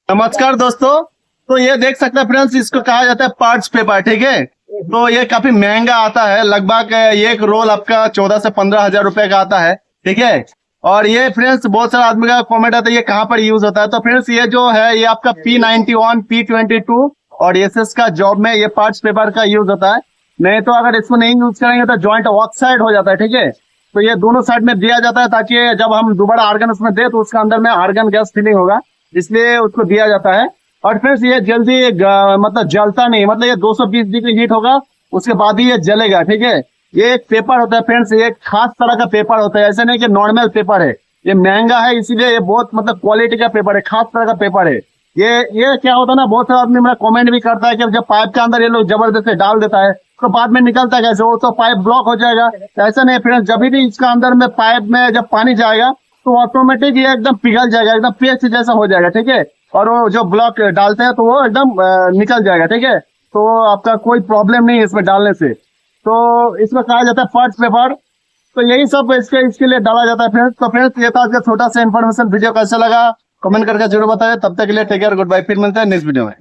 नमस्कार दोस्तों। तो ये देख सकते हैं फ्रेंड्स, इसको कहा जाता है पार्ट्स पेपर। ठीक है, तो ये काफी महंगा आता है, लगभग एक रोल आपका 14 से 15 हजार रुपए का आता है। ठीक है, और ये फ्रेंड्स बहुत सारे आदमी का कमेंट आता है ये कहाँ पर यूज होता है। तो फ्रेंड्स ये जो है ये आपका P91, P22 और SS का जॉब में ये पार्ट्स पेपर का यूज होता है। नहीं तो अगर इसको नहीं यूज करेंगे तो जॉइंट ऑक्साइड हो जाता है। ठीक है, तो ये दोनों साइड में दिया जाता है ताकि जब हम दोबारा आर्गन उसमें दे तो उसका अंदर में आर्गन गैस फिलिंग होगा, इसलिए उसको दिया जाता है। और फ्रेंड्स ये जल्दी मतलब जलता नहीं, मतलब ये 220 डिग्री हीट होगा उसके बाद ही ये जलेगा। ठीक है, ये एक पेपर होता है फ्रेंड्स, ये एक खास तरह का पेपर होता है, ऐसे नहीं कि नॉर्मल पेपर है। ये महंगा है इसीलिए ये बहुत मतलब क्वालिटी का पेपर है, खास तरह का पेपर है। ये क्या होता है ना, बहुत सारा आदमी मेरा कमेंट भी करता है कि जब पाइप के अंदर ये लोग जबरदस्ती डाल देता है तो बाद में निकलता है कैसे, वो तो पाइप ब्लॉक हो जाएगा। ऐसा नहीं फ्रेंड्स, जब भी इसका अंदर में पाइप में जब पानी जाएगा तो ऑटोमेटिक ये एकदम पिघल जाएगा, एकदम पेस्ट जैसा हो जाएगा। ठीक है, और वो जो ब्लॉक डालते हैं तो वो एकदम निकल जाएगा। ठीक है, तो आपका कोई प्रॉब्लम नहीं है इसमें डालने से। तो इसमें कहा जाता है पार्ट्स पेपर। तो यही सब इसके लिए डाला जाता है फ्रेंड्स। तो फ्रेंड्स ये था आज का छोटा सा इन्फॉर्मेशन। वीडियो कैसा लगा कमेंट करके जरूर बताएं। तब तक के लिए टेक केयर, गुड बाय। फिर मिलते हैं नेक्स्ट वीडियो में।